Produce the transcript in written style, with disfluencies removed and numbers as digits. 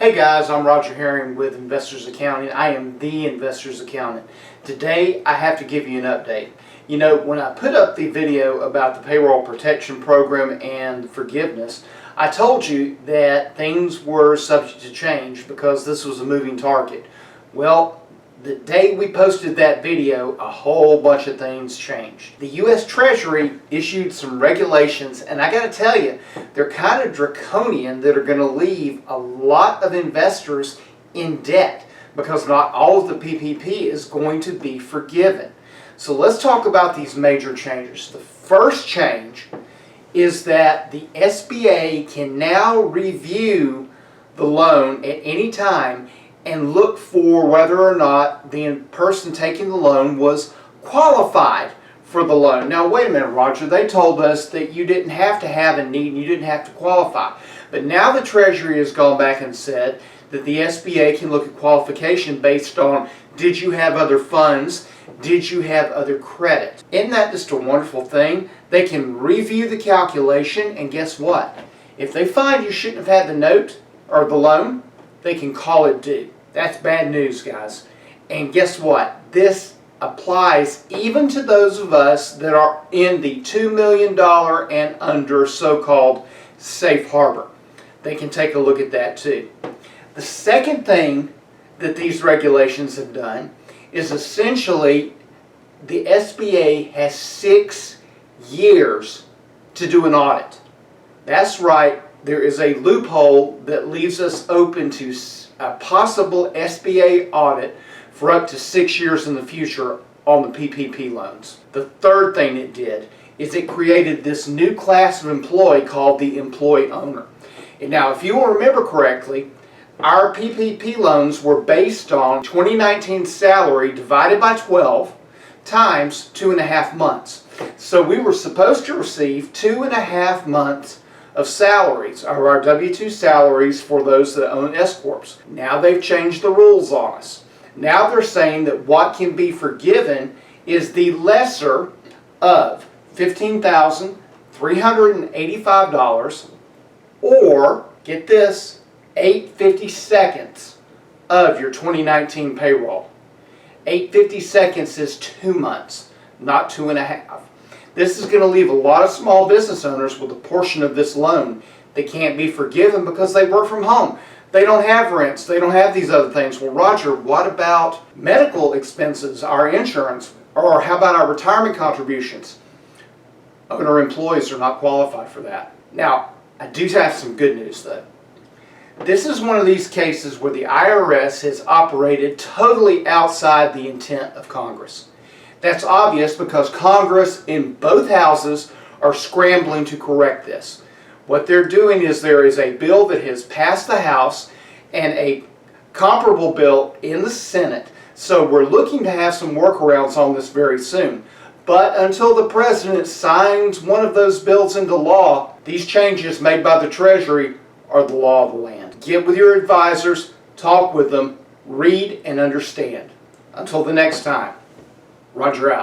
Hey guys, I'm Roger Herring with Investors Accounting. I am the Investors Accountant. Today I have to give you an update. You know, when I put up the video about the payroll protection program and forgiveness, I told you that things were subject to change because this was a moving target. Well, the day we posted that video, a whole bunch of things changed. The U.S. Treasury issued some regulations, and I got to tell you, they're kind of draconian, that are going to leave a lot of investors in debt because not all of the PPP is going to be forgiven. So let's talk about these major changes. The first change is that the SBA can now review the loan at any time and look for whether or not the person taking the loan was qualified for the loan. Now wait a minute, Roger, they told us that you didn't have to have a need and you didn't have to qualify. But now the Treasury has gone back and said that the SBA can look at qualification based on, did you have other funds? Did you have other credit? Isn't that just a wonderful thing? They can review the calculation, and guess what? If they find you shouldn't have had the note or the loan, they can call it due. That's bad news, guys. And guess what? This applies even to those of us that are in the $2 million and under so-called safe harbor. They can take a look at that too. The second thing that these regulations have done is essentially the SBA has 6 years to do an audit. That's right. There is a loophole that leaves us open to a possible SBA audit for up to 6 years in the future on the PPP loans. The third thing it did is it created this new class of employee called the employee owner. And now, if you will remember correctly, our PPP loans were based on 2019 salary divided by 12 times 2.5 months. So we were supposed to receive 2.5 months of salaries, or our W-2 salaries for those that own S-Corps. Now they've changed the rules on us. Now they're saying that what can be forgiven is the lesser of $15,385 or, get this, 8/52 of your 2019 payroll. 8/52 is 2 months, not 2.5. This is going to leave a lot of small business owners with a portion of this loan that can't be forgiven because they work from home. They don't have rents. They don't have these other things. Well, Roger, what about medical expenses, our insurance, or how about our retirement contributions? Owner employees are not qualified for that. Now, I do have some good news though. This is one of these cases where the IRS has operated totally outside the intent of Congress. That's obvious because Congress in both houses are scrambling to correct this. What they're doing is there is a bill that has passed the House and a comparable bill in the Senate. So we're looking to have some workarounds on this very soon. But until the President signs one of those bills into law, these changes made by the Treasury are the law of the land. Get with your advisors, talk with them, read and understand. Until the next time. Roger out.